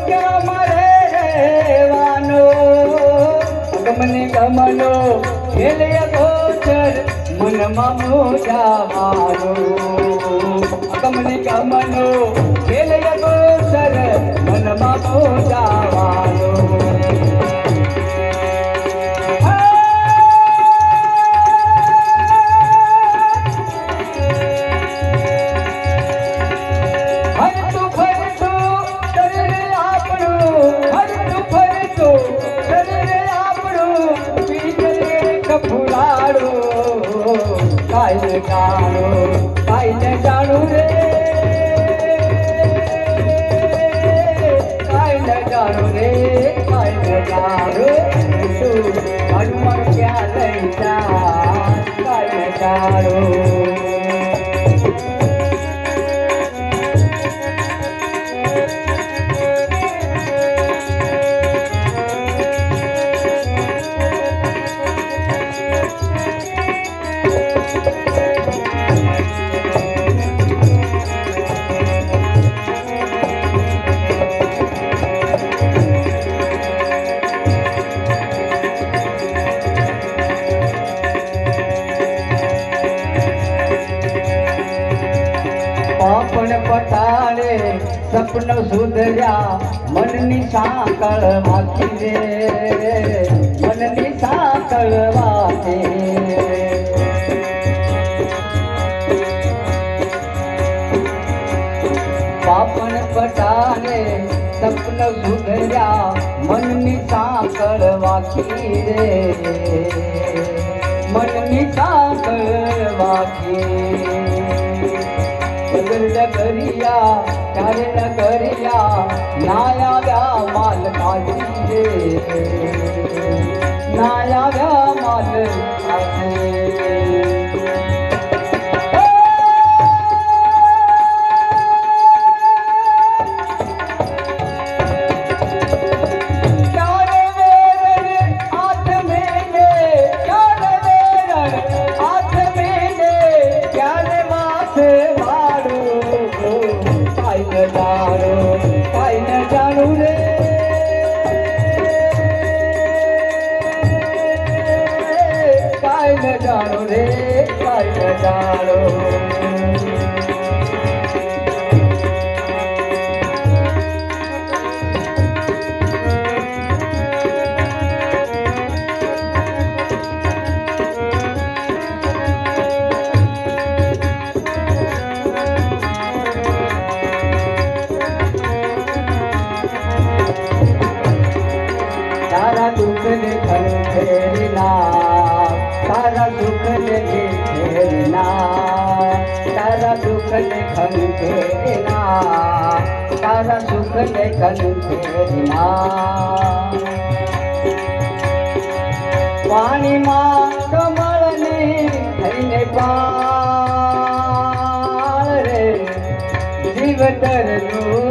ક્યાં મારે રહેવાનો ગમને ગમનો ખેલે ગોચર મનમાં મોજાવાનો ગમને ગમનો ખેલે ગોચર મનમાં મોજાવાનો કાઈને જાણું રે કાઈને જાણું રે કાઈને જાણું તું મારું મન ક્યાં લઈ જા કાઈને જાણું પટાડે સપનો સુધર્યા મનની સાંકળ વાંકી રે મનની સાંકળ વાંકી પાપણ પટાડે સપનો સુધર્યા મનની સાંકળ વાંકી રે મનની સાંકળ વાંકી ડગરિયા ત્યારે ડગરિયા નાયા માલ કાઢી રે નાયા માલ કાઢી કાઈને જાણું રે કાઈને જાણું રે કાઈને જાણું તારા દુઃખ ને ખંખેરના તારા દુઃખ ને ઘેરના તારા દુઃખ ને ખંખેરના તારા દુઃખ ને ખંખેરના પાણીમાં કમળને થઈને પાળ રે જીવતરનું